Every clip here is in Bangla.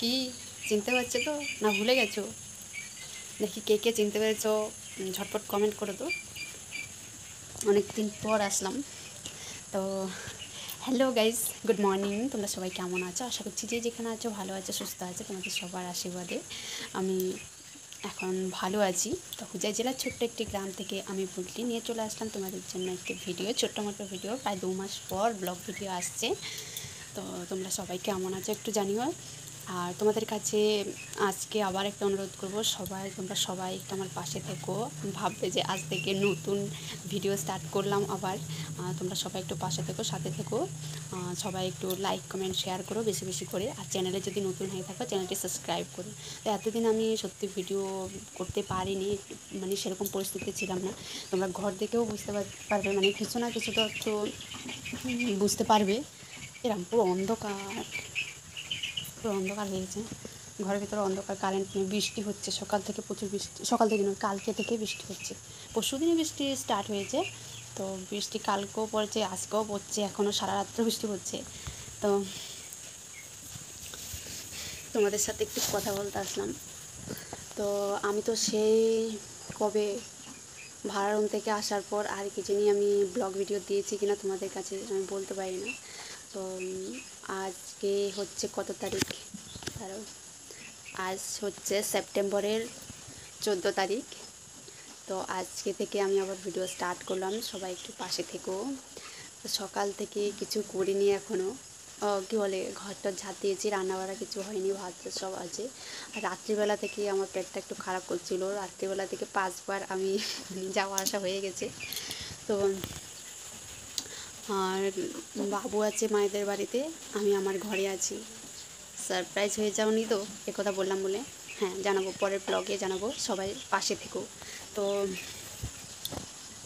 কি চিনতে পারছো তো না ভুলে গেছো? দেখি কে কে চিনতে পেরেছো, ঝটপট কমেন্ট করে তো। অনেক দিন পর আসলাম তো। Hello guys, good morning. তোমরা সবাই কেমন আছো? আশা করছি যে যেখানে আছো ভালো আছো, সুস্থ আছো। তোমাদের সবার আশীর্বাদে আমি এখন ভালো আছি। তো হুজাই জেলার ছোট্ট একটি গ্রাম থেকে আমি বুগলি নিয়ে চলে আসলাম তোমাদের জন্য একটি ভিডিও, ছোট্ট মোটো ভিডিও। প্রায় 2 মাস পর ব্লগ ভিডিও আসছে। তো তোমরা সবাই কেমন আছো একটু জানিও। আর তোমাদের কাছে আজকে আবার একটা অনুরোধ করব, তোমরা সবাই একটু আমার পাশে থেকো। ভাববে যে আজ থেকে নতুন ভিডিও স্টার্ট করলাম আবার। তোমরা সবাই একটু পাশে থেকো, সাথে থেকো। সবাই একটু লাইক কমেন্ট শেয়ার করো বেশি বেশি করে। আর চ্যানেলে যদি নতুন হয়ে থাকো চ্যানেলটি সাবস্ক্রাইব করো। তো এতদিন আমি সত্যি ভিডিও করতে পারিনি, মানে সেরকম পরিস্থিতি ছিলাম না। তোমরা ঘর দেখেও বুঝতে পারবে, মানে কিছু না কিছু তো বুঝতে পারবে। এরকম পুরো অন্ধকার হয়ে গেছে। ঘরের ভিতরে অন্ধকার, কারেন্ট নেই, বৃষ্টি হচ্ছে সকাল থেকে, প্রচুর বৃষ্টি। সকাল থেকে নয়, কালকে থেকে বৃষ্টি হচ্ছে। পরশুদিনই বৃষ্টি স্টার্ট হয়েছে। তো বৃষ্টি কালকেও পড়ছে, আজকেও পড়ছে, এখনও সারা রাত্র বৃষ্টি পড়ছে। তো তোমাদের সাথে একটু কথা বলতে আসলাম। তো আমি তো সেই কবে ভাড়া রুম থেকে আসার পর আর কি জানি আমি ব্লগ ভিডিও দিয়েছি কিনা তোমাদের কাছে আমি বলতে পারি না। তো আজকে হচ্ছে কত তারিখ? আজ হচ্ছে সেপ্টেম্বরের 14 তারিখ। তো আজকে থেকে আমি আবার ভিডিও স্টার্ট করলাম, সবাই একটু পাশে থেকো। সকাল থেকে কিছু করিনি এখনও। কী বলে, ঘরটা ঝাঁট দিয়েছি, রান্নাবাড়া কিছু হয়নি, ভাত সব আছে। আর রাত্রিবেলা থেকে আমার পেটটা একটু খারাপ করছিল। রাত্রিবেলা থেকে 5বার আমি যাওয়া আসা হয়ে গেছে। তো আর বাবু আছে মায়েদের বাড়িতে, আমি আমার ঘরে আছি। সারপ্রাইজ হয়ে যাওনি তো একথা বললাম বলে? হ্যাঁ, জানাবো, পরের ব্লগে জানাবো। সবাই পাশে থেকো। তো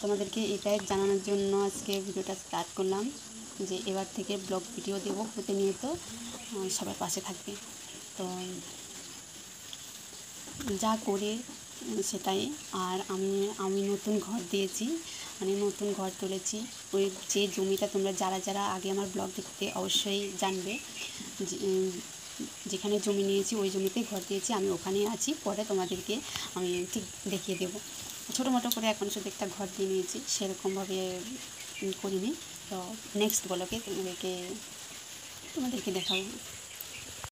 তোমাদেরকে এটাই জানানোর জন্য আজকে ভিডিওটা স্টার্ট করলাম যে এবার থেকে ব্লগ ভিডিও দেবো প্রতিনিয়ত, সবাই পাশে থাকবে। তো যা করি সেটাই। আর আমি নতুন ঘর দিয়েছি, মানে নতুন ঘর তুলেছি। ওই যে জমিটা তোমরা যারা যারা আগে আমার ব্লগ দেখতে অবশ্যই জানবে, যেখানে জমি নিয়েছি ওই জমিতেই ঘর দিয়েছি। আমি ওখানেই আছি, পরে তোমাদেরকে আমি ঠিক দেখিয়ে দেবো। ছোটো মোটো করে এখন শুধু একটা ঘর দিয়ে নিয়েছি, সেরকমভাবে করিনি। তো নেক্সট ব্লগে তোমাদেরকে দেখাবো।